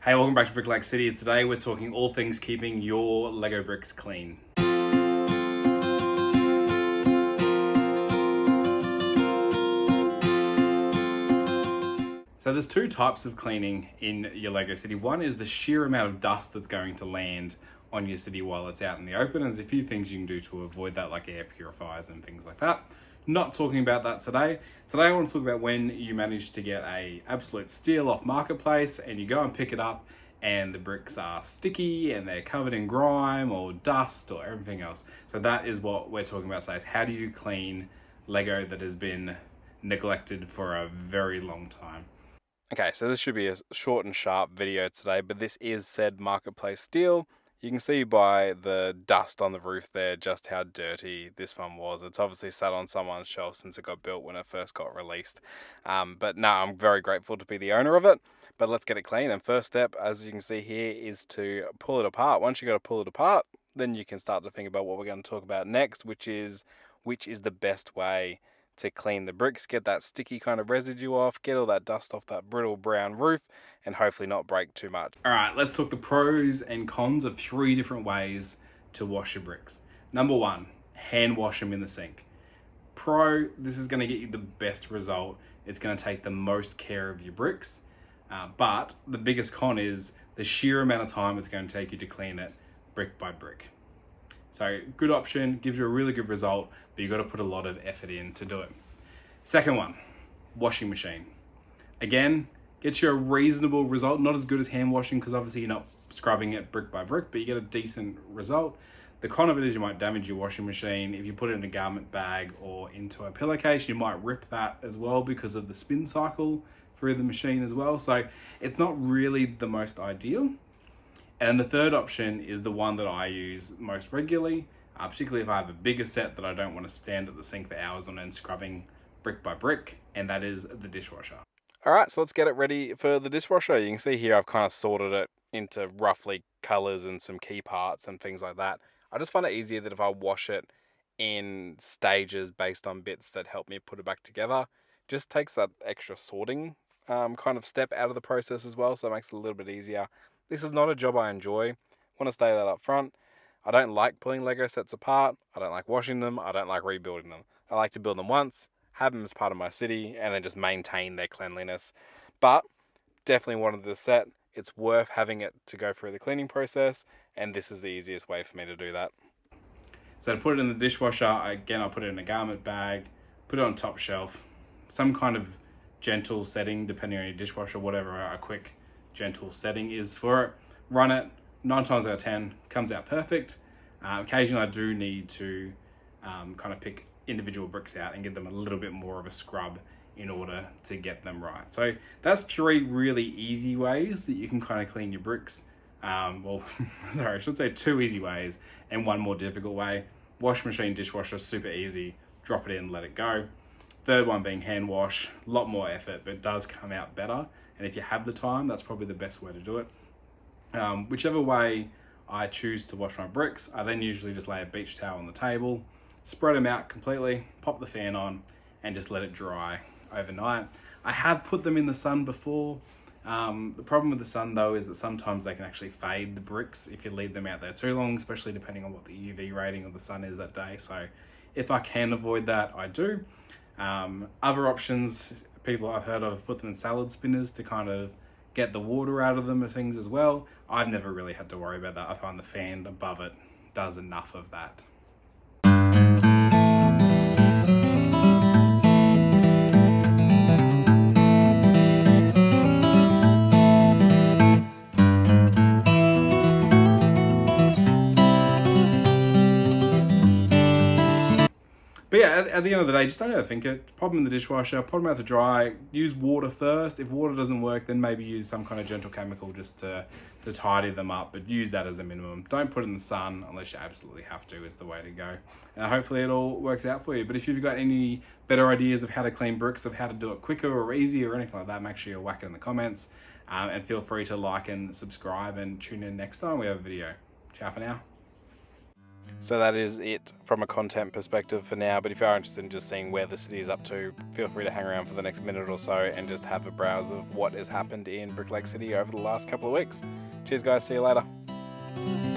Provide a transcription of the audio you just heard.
Hey, welcome back to Brick Lake City. Today we're talking all things keeping your Lego bricks clean. So there's two types of cleaning in your Lego city. One is the sheer amount of dust that's going to land on your city while it's out in the open. And there's a few things you can do to avoid that, like air purifiers and things like that. Not talking about that today. Today I want to talk about when you manage to get a absolute steal off Marketplace and you go and pick it up and the bricks are sticky and they're covered in grime or dust or everything else. So that is what we're talking about today, is how do you clean Lego that has been neglected for a very long time. Okay, so this should be a short and sharp video today, but this is said Marketplace steal. You can see by the dust on the roof there just how dirty this one was. It's obviously sat on someone's shelf since it got built when it first got released. But no, I'm very grateful to be the owner of it. But let's get it clean. And first step, as you can see here, is to pull it apart. Once you got to pull it apart, then you can start to think about what we're going to talk about next, which is the best way to clean the bricks, get that sticky kind of residue off, get all that dust off that brittle brown roof, and hopefully not break too much. All right, let's talk the pros and cons of 3 different ways to wash your bricks. Number 1, hand wash them in the sink. Pro, this is going to get you the best result. It's going to take the most care of your bricks, but the biggest con is the sheer amount of time it's going to take you to clean it brick by brick. So good option, gives you a really good result, but you've got to put a lot of effort in to do it. Second one, washing machine. Again, gets you a reasonable result, not as good as hand washing because obviously you're not scrubbing it brick by brick, but you get a decent result. The con of it is you might damage your washing machine. If you put it in a garment bag or into a pillowcase, you might rip that as well because of the spin cycle through the machine as well. So it's not really the most ideal. And the third option is the one that I use most regularly, particularly if I have a bigger set that I don't want to stand at the sink for hours on end scrubbing brick by brick, and that is the dishwasher. All right, so let's get it ready for the dishwasher. You can see here I've kind of sorted it into roughly colors and some key parts and things like that. I just find it easier that if I wash it in stages based on bits that help me put it back together, just takes that extra sorting kind of step out of the process as well, so it makes it a little bit easier. This is not a job I enjoy. Want to say that up front. I don't like pulling Lego sets apart. I don't like washing them. I don't like rebuilding them. I like to build them once, have them as part of my city, and then just maintain their cleanliness. But definitely wanted the set. It's worth having it to go through the cleaning process, and this is the easiest way for me to do that. So to put it in the dishwasher, again, I'll put it in a garment bag, put it on top shelf, some kind of gentle setting, depending on your dishwasher, whatever a quick gentle setting is for it. Run it, 9 times out of 10 comes out perfect. Occasionally I do need to kind of pick individual bricks out and give them a little bit more of a scrub in order to get them right. So that's 3 really easy ways that you can kind of clean your bricks. Well, sorry, I should say 2 easy ways and 1 more difficult way. Wash machine, dishwasher, super easy. Drop it in, let it go. Third one being hand wash, a lot more effort, but it does come out better. And if you have the time, that's probably the best way to do it. Whichever way I choose to wash my bricks, I then usually just lay a beach towel on the table, spread them out completely, pop the fan on, and just let it dry overnight. I have put them in the sun before. The problem with the sun though is that sometimes they can actually fade the bricks if you leave them out there too long, especially depending on what the UV rating of the sun is that day. So if I can avoid that, I do. Other options, people I've heard of put them in salad spinners to kind of get the water out of them and things as well. I've never really had to worry about that. I find the fan above it does enough of that. But yeah, at the end of the day, just don't overthink it. Pop them in the dishwasher, put them out to dry, use water first. If water doesn't work, then maybe use some kind of gentle chemical just to tidy them up, but use that as a minimum. Don't put it in the sun unless you absolutely have to, is the way to go. And hopefully it all works out for you. But if you've got any better ideas of how to clean bricks, of how to do it quicker or easier or anything like that, make sure you whack it in the comments. And feel free to like and subscribe and tune in next time we have a video. Ciao for now. So that is it from a content perspective for now, but if you are interested in just seeing where the city is up to, feel free to hang around for the next minute or so and just have a browse of what has happened in Brick Lake City over the last couple of weeks. Cheers guys, see you later.